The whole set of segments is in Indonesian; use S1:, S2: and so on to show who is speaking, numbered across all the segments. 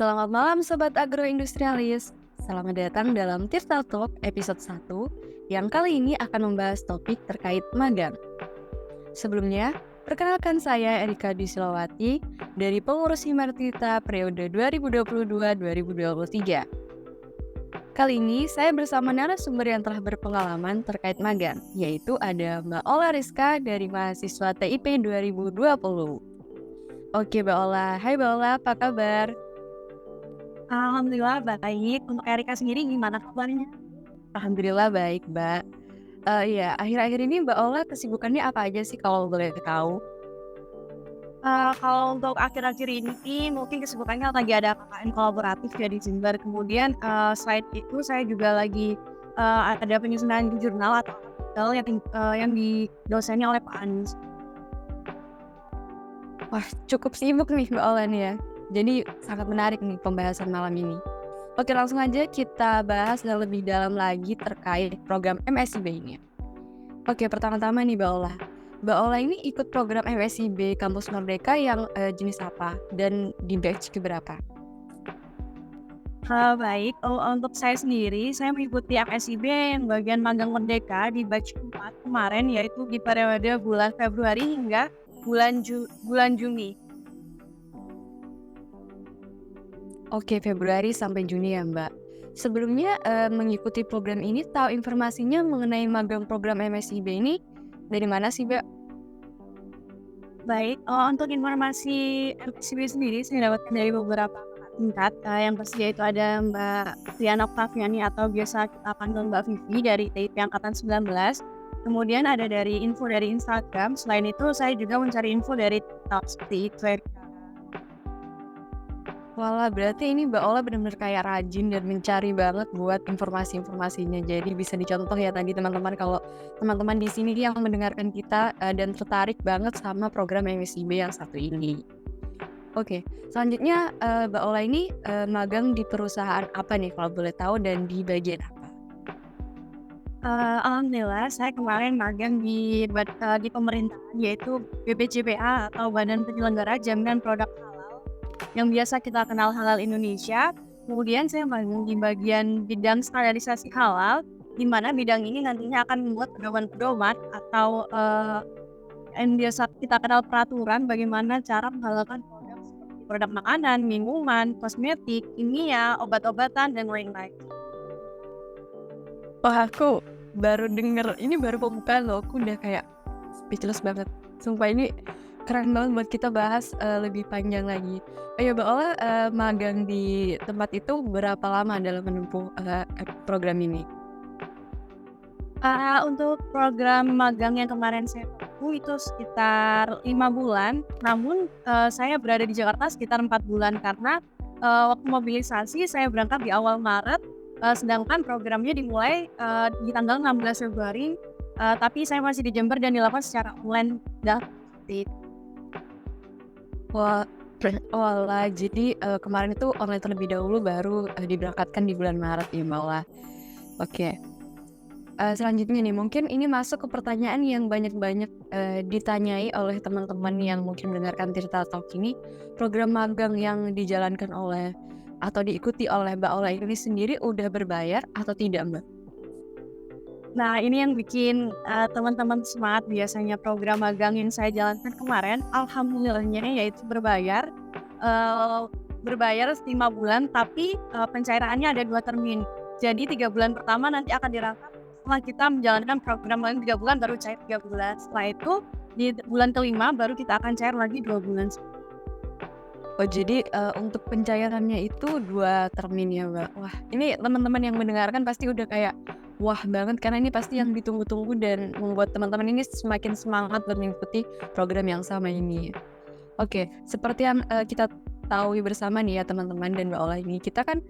S1: Selamat malam Sobat Agroindustrialis. Selamat datang dalam Tirta Talk episode 1 yang kali ini akan membahas topik terkait magang. Sebelumnya, perkenalkan saya Erika Disilawati dari pengurus Himar Tirta periode 2022-2023. Kali ini saya bersama narasumber yang telah berpengalaman terkait magang, yaitu ada Mbak Ola Rizka dari mahasiswa TIP 2020. Oke Mbak Ola, hai Mbak Ola, apa kabar?
S2: Alhamdulillah baik. Untuk Erika sendiri gimana kabarnya?
S1: Alhamdulillah baik, Mbak. Iya, akhir-akhir ini Mbak Ola kesibukannya apa aja sih kalau boleh tahu?
S2: Kalau untuk akhir-akhir ini mungkin kesibukannya lagi ada KKN kolaboratif ya di Jember. Kemudian selain itu saya juga lagi ada penyusunan jurnal atau artikel yang didoseni oleh Pak Anies.
S1: Wah, cukup sibuk nih Mbak Ola nih ya. Jadi sangat menarik nih pembahasan malam ini. Oke, langsung aja kita bahas lebih dalam lagi terkait program MSIB ini. Oke, pertama-tama nih Mbak Ola. Mbak Ola ini ikut program MSIB Kampus Merdeka yang jenis apa dan di batch keberapa?
S2: Baik, untuk saya sendiri, saya mengikuti FSIB yang bagian magang merdeka di batch 4 kemarin, yaitu di periode bulan Februari hingga bulan Juni.
S1: Oke, Februari sampai Juni ya Mbak. Sebelumnya mengikuti program ini, tahu informasinya mengenai magang program MSIB ini dari mana sih Mbak?
S2: Baik, untuk informasi FSIB sendiri saya dapatkan dari beberapa kakak tingkat, yang pasti yaitu ada Mbak Triana Oktaviani atau biasa kita panggil Mbak Vivi dari TIP Angkatan 19. Kemudian ada dari info dari Instagram, selain itu saya juga mencari info dari TikTok seperti itu.
S1: Walah, berarti ini Mbak Ola benar-benar kayak rajin dan mencari banget buat informasi-informasinya. Jadi bisa dicontoh ya tadi teman-teman kalau teman-teman di sini yang mendengarkan kita dan tertarik banget sama program MSIB yang satu ini. Oke, selanjutnya Mbak Ola ini magang di perusahaan apa nih kalau boleh tahu dan di bagian apa?
S2: Alhamdulillah saya kemarin magang di pemerintahan yaitu BPJPA atau Badan Penyelenggara Jaminan Produk Halal yang biasa kita kenal Halal Indonesia. Kemudian saya magang di bagian bidang standarisasi halal, di mana bidang ini nantinya akan membuat pedoman-pedoman atau yang biasa kita kenal peraturan bagaimana cara menghalalkan produk seperti produk makanan, minuman, kosmetik, kimia, obat-obatan, dan lain-lain.
S1: Wah, aku baru denger, ini baru pembukaan loh, aku udah kayak speechless banget. Sumpah ini keren banget buat kita bahas lebih panjang lagi. Ayo Mbak Ola, magang di tempat itu berapa lama dalam menempuh program ini?
S2: Untuk program magang yang kemarin saya tempuh itu sekitar 5 bulan, namun saya berada di Jakarta sekitar 4 bulan karena waktu mobilisasi saya berangkat di awal Maret, sedangkan programnya dimulai di tanggal 16 Februari, tapi saya masih di Jember dan dilakukan secara online. Seperti itu.
S1: Wah, walah, jadi kemarin itu online terlebih dahulu baru diberangkatkan di bulan Maret ya Mbak Ola. Oke. Selanjutnya nih, mungkin ini masuk ke pertanyaan yang banyak-banyak ditanyai oleh teman-teman yang mungkin mendengarkan Tirta Talk ini. Program magang yang dijalankan oleh atau diikuti oleh Mbak Ola ini sendiri udah berbayar atau tidak Mbak?
S2: Nah, ini yang bikin teman-teman semangat. Biasanya program magang yang saya jalankan kemarin, alhamdulillahnya yaitu berbayar. Berbayar 5 bulan, tapi pencairannya ada 2 termin. Jadi 3 bulan pertama nanti akan dirangkap setelah kita menjalankan program magang 3 bulan, baru cair 3 bulan. Setelah itu di bulan kelima baru kita akan cair lagi 2 bulan.
S1: Oh, jadi untuk pencairannya itu 2 termin ya Mbak. Wah, ini teman-teman yang mendengarkan pasti udah kayak wah banget karena ini pasti yang ditunggu-tunggu dan membuat teman-teman ini semakin semangat buat mengikuti program yang sama ini. Oke, seperti yang kita tahu bersama nih ya teman-teman dan Mbak Ola ini, kita kan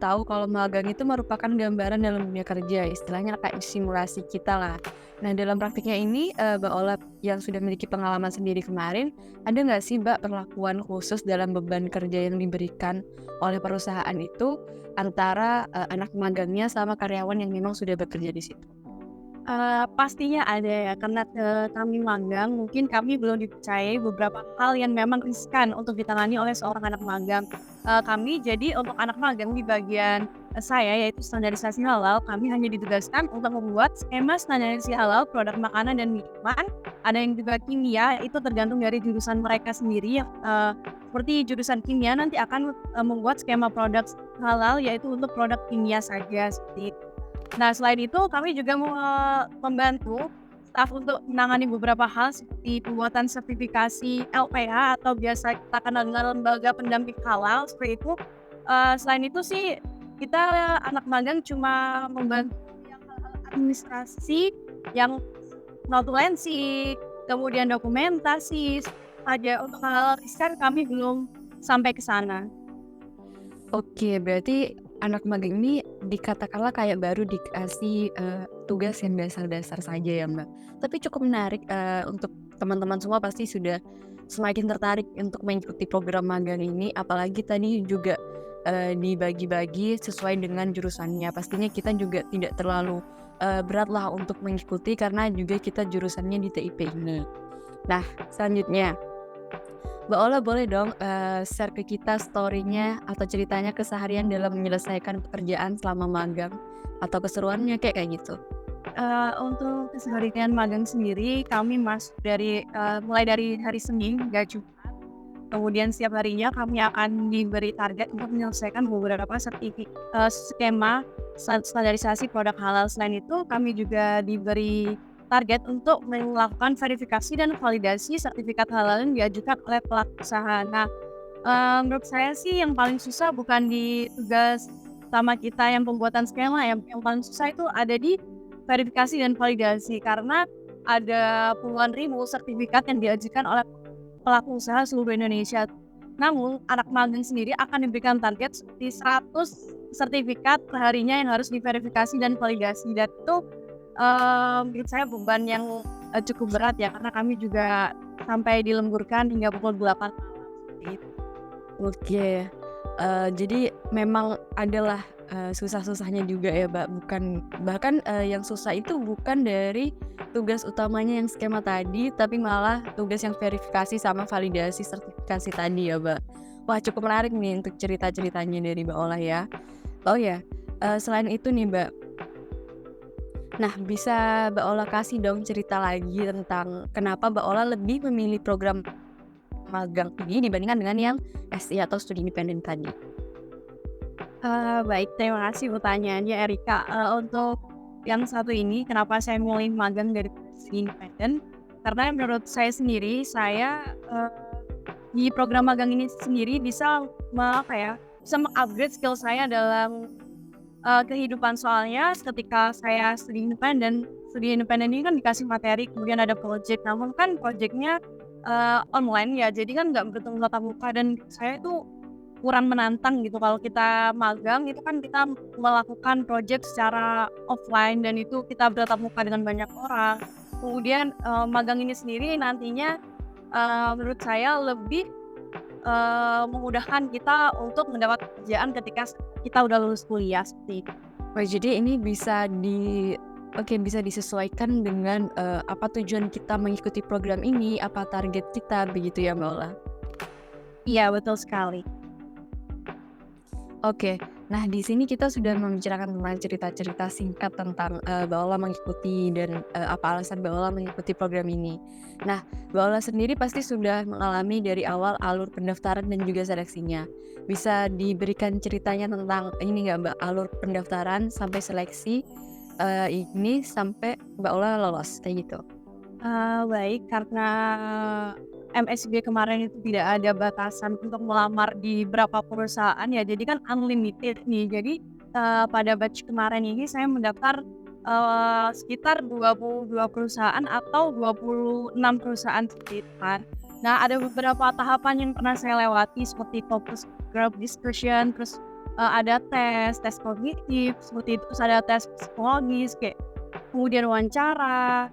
S1: tahu kalau magang itu merupakan gambaran dalam dunia kerja, istilahnya kayak simulasi kita lah. Nah, dalam praktiknya ini Mbak Ola yang sudah memiliki pengalaman sendiri kemarin, ada nggak sih Mbak perlakuan khusus dalam beban kerja yang diberikan oleh perusahaan itu antara anak magangnya sama karyawan yang memang sudah bekerja di situ?
S2: Pastinya ada ya, karena kami magang, mungkin kami belum dipercayai beberapa hal yang memang riskan untuk ditangani oleh seorang anak magang. kami. Jadi untuk anak magang di bagian saya yaitu standarisasi halal, kami hanya ditugaskan untuk membuat skema standarisasi halal produk makanan dan minuman. Ada yang juga kimia, itu tergantung dari jurusan mereka sendiri. Seperti jurusan kimia nanti akan membuat skema produk halal yaitu untuk produk kimia saja seperti itu. Nah, selain itu kami juga membantu staf untuk menangani beberapa hal seperti pembuatan sertifikasi LPH atau biasa kita kenal dengan lembaga pendamping halal seperti itu. Selain itu sih kita anak magang cuma membantu yang hal-hal administrasi yang notulensi, kemudian dokumentasi aja. Untuk hal-hal riset kami belum sampai ke sana.
S1: Oke, berarti anak magang ini dikatakanlah kayak baru dikasih, tugas yang dasar-dasar saja ya, Mbak. Tapi cukup menarik, untuk teman-teman semua pasti sudah semakin tertarik untuk mengikuti program magang ini, apalagi tadi juga, dibagi-bagi sesuai dengan jurusannya. Pastinya kita juga tidak terlalu, beratlah untuk mengikuti karena juga kita jurusannya di TIP ini. Nah, selanjutnya Mbak Ola boleh dong, share ke kita story-nya atau ceritanya keseharian dalam menyelesaikan pekerjaan selama magang atau keseruannya kayak gitu?
S2: Untuk keseharian magang sendiri kami mulai dari hari Senin hingga Jumat. Kemudian setiap harinya kami akan diberi target untuk menyelesaikan beberapa skema standarisasi produk halal. Selain itu kami juga diberi target untuk melakukan verifikasi dan validasi sertifikat halal yang diajukan oleh pelaku usaha. Nah, menurut saya sih yang paling susah bukan di tugas utama kita yang pembuatan skema, yang paling susah itu ada di verifikasi dan validasi karena ada puluhan ribu sertifikat yang diajukan oleh pelaku usaha seluruh Indonesia. Namun, anak magang sendiri akan diberikan target seperti 100 sertifikat perharinya yang harus diverifikasi dan validasi. Dan itu menurut saya beban yang cukup berat ya, karena kami juga sampai dilemburkan hingga pukul 8 malam seperti itu.
S1: Oke, jadi memang adalah, susah-susahnya juga ya, Mbak, bahkan, yang susah itu bukan dari tugas utamanya yang skema tadi, tapi malah tugas yang verifikasi sama validasi sertifikasi tadi ya, Mbak. Wah, cukup menarik nih untuk cerita-ceritanya dari Mbak Ola ya. Oh ya, selain itu nih, Mbak, nah bisa Mbak Ola kasih dong cerita lagi tentang kenapa Mbak Ola lebih memilih program magang ini dibandingkan dengan yang SI atau studi independen tadi?
S2: Baik, terima kasih pertanyaannya Erika. Untuk yang satu ini, kenapa saya milih magang dari segi independen? Karena menurut saya sendiri, di program magang ini sendiri bisa bisa mengupgrade skill saya dalam kehidupan. Soalnya ketika saya studi independen ini kan dikasih materi, kemudian ada project. Namun kan projectnya online ya, jadi kan nggak bertemu tatap muka dan saya itu kurang menantang gitu. Kalau kita magang itu kan kita melakukan project secara offline dan itu kita bertatap muka dengan banyak orang. Kemudian magang ini sendiri nantinya menurut saya lebih memudahkan kita untuk mendapat pekerjaan ketika kita udah lulus kuliah seperti itu.
S1: Wah, jadi ini bisa disesuaikan dengan, apa tujuan kita mengikuti program ini, apa target kita, begitu ya, Mbak Ola?
S2: Iya, betul sekali.
S1: Oke. Nah, di sini kita sudah membicarakan tentang cerita-cerita singkat tentang, Mbak Ola mengikuti dan, apa alasan Mbak Ola mengikuti program ini. Nah, Mbak Ola sendiri pasti sudah mengalami dari awal alur pendaftaran dan juga seleksinya. Bisa diberikan ceritanya tentang ini nggak, Mbak, alur pendaftaran sampai seleksi, ini sampai Mbak Ola lolos, kayak gitu?
S2: Baik, karena MSG kemarin itu tidak ada batasan untuk melamar di berapa perusahaan ya, jadi kan unlimited nih. Jadi, pada batch kemarin ini saya mendaftar, sekitar 22 perusahaan atau 26 perusahaan seperti itu kan. Nah, ada beberapa tahapan yang pernah saya lewati seperti focus group discussion, terus, ada tes kognitif seperti itu, terus ada tes psikologis kemudian wawancara.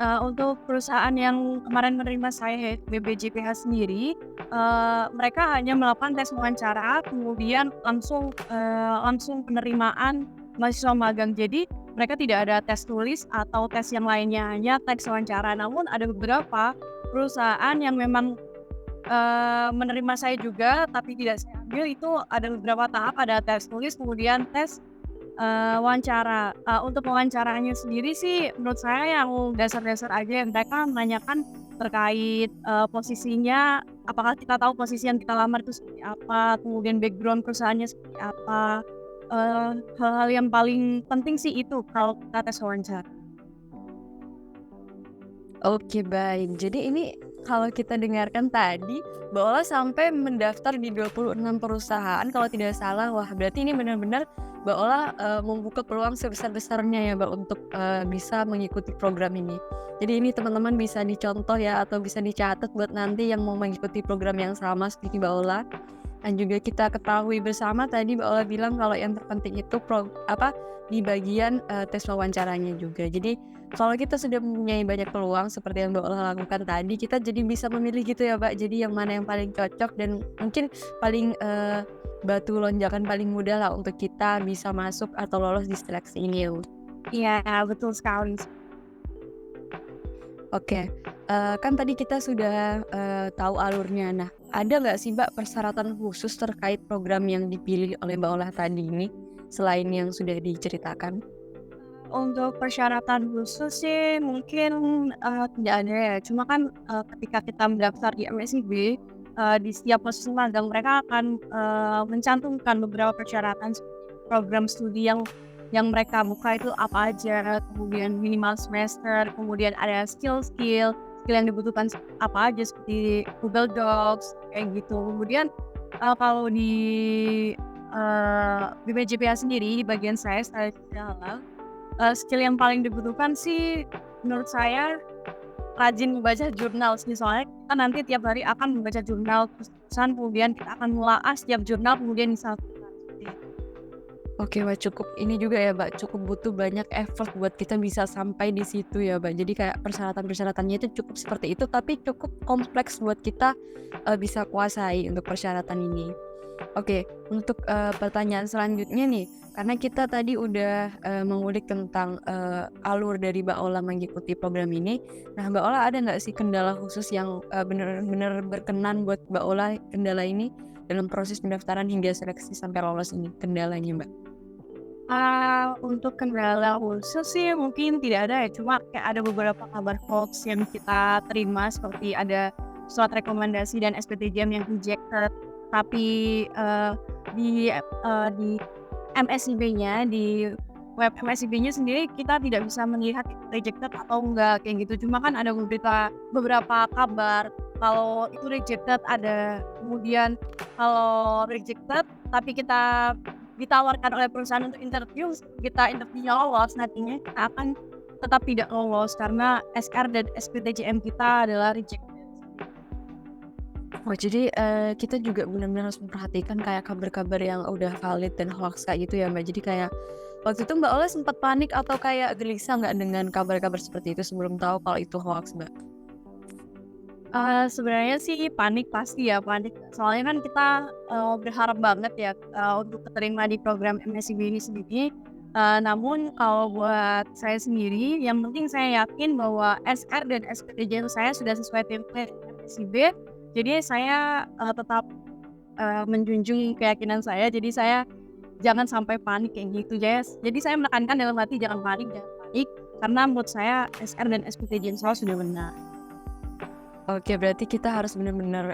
S2: Untuk perusahaan yang kemarin menerima saya yaitu BPJPH sendiri, mereka hanya melakukan tes wawancara kemudian langsung penerimaan mahasiswa magang. Jadi mereka tidak ada tes tulis atau tes yang lainnya, hanya tes wawancara. Namun ada beberapa perusahaan yang memang menerima saya juga tapi tidak saya ambil itu ada beberapa tahap, ada tes tulis, kemudian tes wawancara. Untuk wawancaranya sendiri sih menurut saya yang dasar-dasar aja, yang mereka menanyakan terkait, posisinya, apakah kita tahu posisi yang kita lamar itu seperti apa, kemudian background perusahaannya seperti apa, hal-hal yang paling penting sih itu kalau kita tes wawancara.
S1: Oke, baik. Jadi ini kalau kita dengarkan tadi, Mbak Ola sampai mendaftar di 26 perusahaan kalau tidak salah. Wah, berarti ini benar-benar Mbak Ola, membuka peluang sebesar-besarnya ya, Mbak, untuk, bisa mengikuti program ini. Jadi ini teman-teman bisa dicontoh ya atau bisa dicatat buat nanti yang mau mengikuti program yang sama seperti Mbak Ola. Dan juga kita ketahui bersama tadi Mbak Ola bilang kalau yang terpenting itu di bagian, tes wawancaranya juga. Jadi kalau kita sudah mempunyai banyak peluang seperti yang Mbak Ola lakukan tadi, kita jadi bisa memilih gitu ya, Mbak. Jadi yang mana yang paling cocok dan mungkin paling, batu lonjakan paling mudah lah untuk kita bisa masuk atau lolos di seleksi ini ya.
S2: Iya, betul sekali.
S1: Oke, kan tadi kita sudah, tahu alurnya. Nah, ada nggak sih Mbak persyaratan khusus terkait program yang dipilih oleh Mbak Olah tadi ini, selain yang sudah diceritakan?
S2: Untuk persyaratan khusus sih mungkin, tidak ada ya, cuma kan, ketika kita mendaftar di MSIB, di setiap posisi magang mereka akan, mencantumkan beberapa persyaratan program studi yang mereka buka itu apa aja, kemudian minimal semester, kemudian ada skill yang dibutuhkan apa aja seperti Google Docs, kayak gitu. Kemudian, kalau di, BPJPA sendiri di bagian saya strategi halal, skill yang paling dibutuhkan sih menurut saya rajin membaca jurnal sih, soalnya kita nanti tiap hari akan membaca jurnal terus-terusan, kemudian kita akan menelaah setiap jurnal kemudian disatukan, seperti itu.
S1: Oke, wah cukup ini juga ya Mbak, cukup butuh banyak effort buat kita bisa sampai di situ ya Mbak. Jadi kayak persyaratan-persyaratannya itu cukup seperti itu, tapi cukup kompleks buat kita, bisa kuasai untuk persyaratan ini. Oke, untuk, pertanyaan selanjutnya nih, karena kita tadi udah, mengulik tentang, alur dari Mbak Ola mengikuti program ini. Nah, Mbak Ola ada nggak sih kendala khusus yang, bener-bener berkenan buat Mbak Ola kendala ini dalam proses pendaftaran hingga seleksi sampai lolos ini, kendalanya, Mbak?
S2: Untuk kendala khusus sih mungkin tidak ada ya, cuma kayak ada beberapa kabar hoax yang kita terima seperti ada surat rekomendasi dan SPTJM yang rejected, tapi, di MSIB-nya, di web MSIB-nya sendiri kita tidak bisa melihat itu rejected atau enggak, kayak gitu. Cuma kan ada beberapa kabar kalau itu rejected ada, kemudian kalau rejected tapi kita ditawarkan oleh perusahaan untuk interview, kita interviewnya lolos, nantinya kita akan tetap tidak lolos karena SR dan SPTJM kita adalah rejected.
S1: Oh jadi, kita juga benar-benar harus memperhatikan kayak kabar-kabar yang udah valid dan hoax kayak gitu ya, Mbak. Jadi kayak waktu itu Mbak Ola sempat panik atau kayak gelisah nggak dengan kabar-kabar seperti itu sebelum tahu kalau itu hoax, Mbak?
S2: Sebenarnya sih panik pasti ya, panik. Soalnya kan kita, berharap banget ya, untuk keterima di program MSIB ini sendiri. Namun kalau buat saya sendiri, yang penting saya yakin bahwa SR dan SPTJM saya sudah sesuai template MSIB. Jadi saya, tetap, menjunjung keyakinan saya, jadi saya jangan sampai panik kayak gitu, jadi saya menekankan dalam hati jangan panik, karena menurut saya SR dan SPTJM saya sudah benar.
S1: Oke, berarti kita harus benar-benar,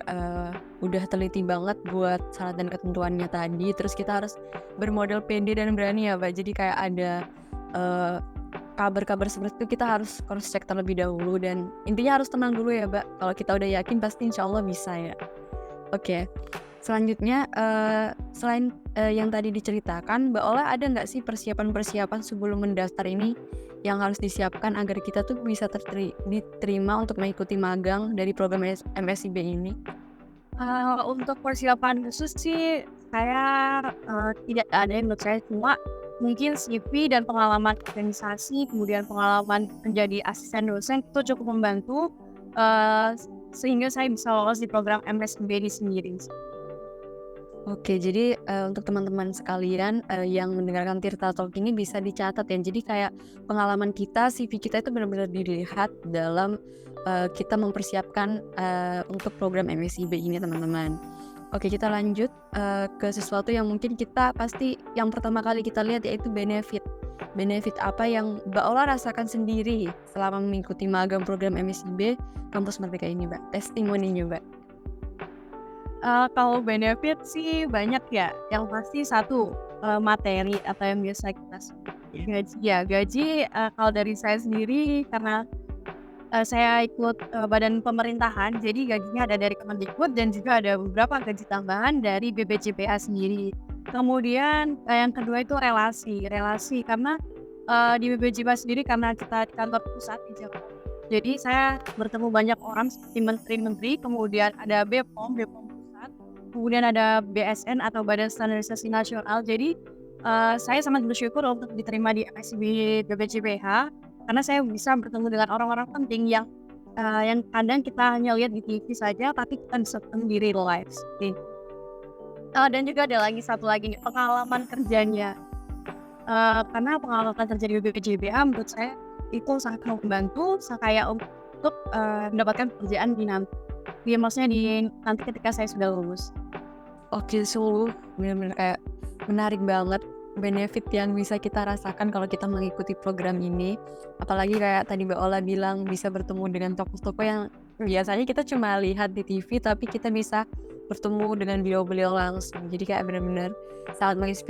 S1: udah teliti banget buat syarat dan ketentuannya tadi, terus kita harus bermodal pede dan berani ya, Mbak. Jadi kayak ada, eee, kabar-kabar seperti itu kita harus cross check terlebih dahulu dan intinya harus tenang dulu ya, Mbak. Kalau kita udah yakin pasti insya Allah bisa ya. Oke, selanjutnya, selain, yang tadi diceritakan, Mbak Ola ada nggak sih persiapan-persiapan sebelum mendaftar ini yang harus disiapkan agar kita tuh bisa diterima untuk mengikuti magang dari program MSIB ini?
S2: Untuk persiapan khusus sih saya, tidak ada yang menurut saya, cuma mungkin CV dan pengalaman organisasi, kemudian pengalaman menjadi asisten dosen itu cukup membantu, sehingga saya bisa lolos di program MSIB ini sendiri.
S1: Oke, jadi, untuk teman-teman sekalian, yang mendengarkan Tirta Talk ini bisa dicatat ya. Jadi kayak pengalaman kita, CV kita itu benar-benar dilihat dalam, kita mempersiapkan, untuk program MSIB ini teman-teman. Oke, kita lanjut, ke sesuatu yang mungkin kita pasti yang pertama kali kita lihat yaitu benefit. Benefit apa yang Mbak Ola rasakan sendiri selama mengikuti magang program MSIB Kampus Merdeka ini, Mbak? Testimoninya, Mbak.
S2: Kalau benefit sih banyak ya, yang pasti satu, materi atau yang biasa kita sebut gaji ya. Gaji, kalau dari saya sendiri karena, saya ikut, badan pemerintahan, jadi gajinya ada dari Kemendikbud dan juga ada beberapa gaji tambahan dari BPJPA sendiri. Kemudian, yang kedua itu relasi. Relasi karena, di BPJPA sendiri karena kita di kantor pusat di Jakarta, jadi saya bertemu banyak orang seperti menteri-menteri, kemudian ada BPOM pusat, kemudian ada BSN atau Badan Standarisasi Nasional. Jadi, saya sangat bersyukur untuk diterima di MSIB BPJPH karena saya bisa bertemu dengan orang-orang penting yang kadang kita hanya lihat di TV saja, tapi kita bisa ketemu di real life seperti itu. Dan juga ada lagi satu lagi nih, pengalaman kerjanya. Karena pengalaman kerja di BPJPH menurut saya itu sangat membantu saya untuk, mendapatkan pekerjaan di nanti. Iya, maksudnya di nanti ketika saya sudah lulus.
S1: Oke, sungguh benar-benar kayak menarik banget benefit yang bisa kita rasakan kalau kita mengikuti program ini. Apalagi kayak tadi Mbak Ola bilang bisa bertemu dengan tokoh-tokoh yang biasanya kita cuma lihat di TV, tapi kita bisa bertemu dengan beliau-beliau langsung. Jadi kayak benar-benar sangat menginspirasi.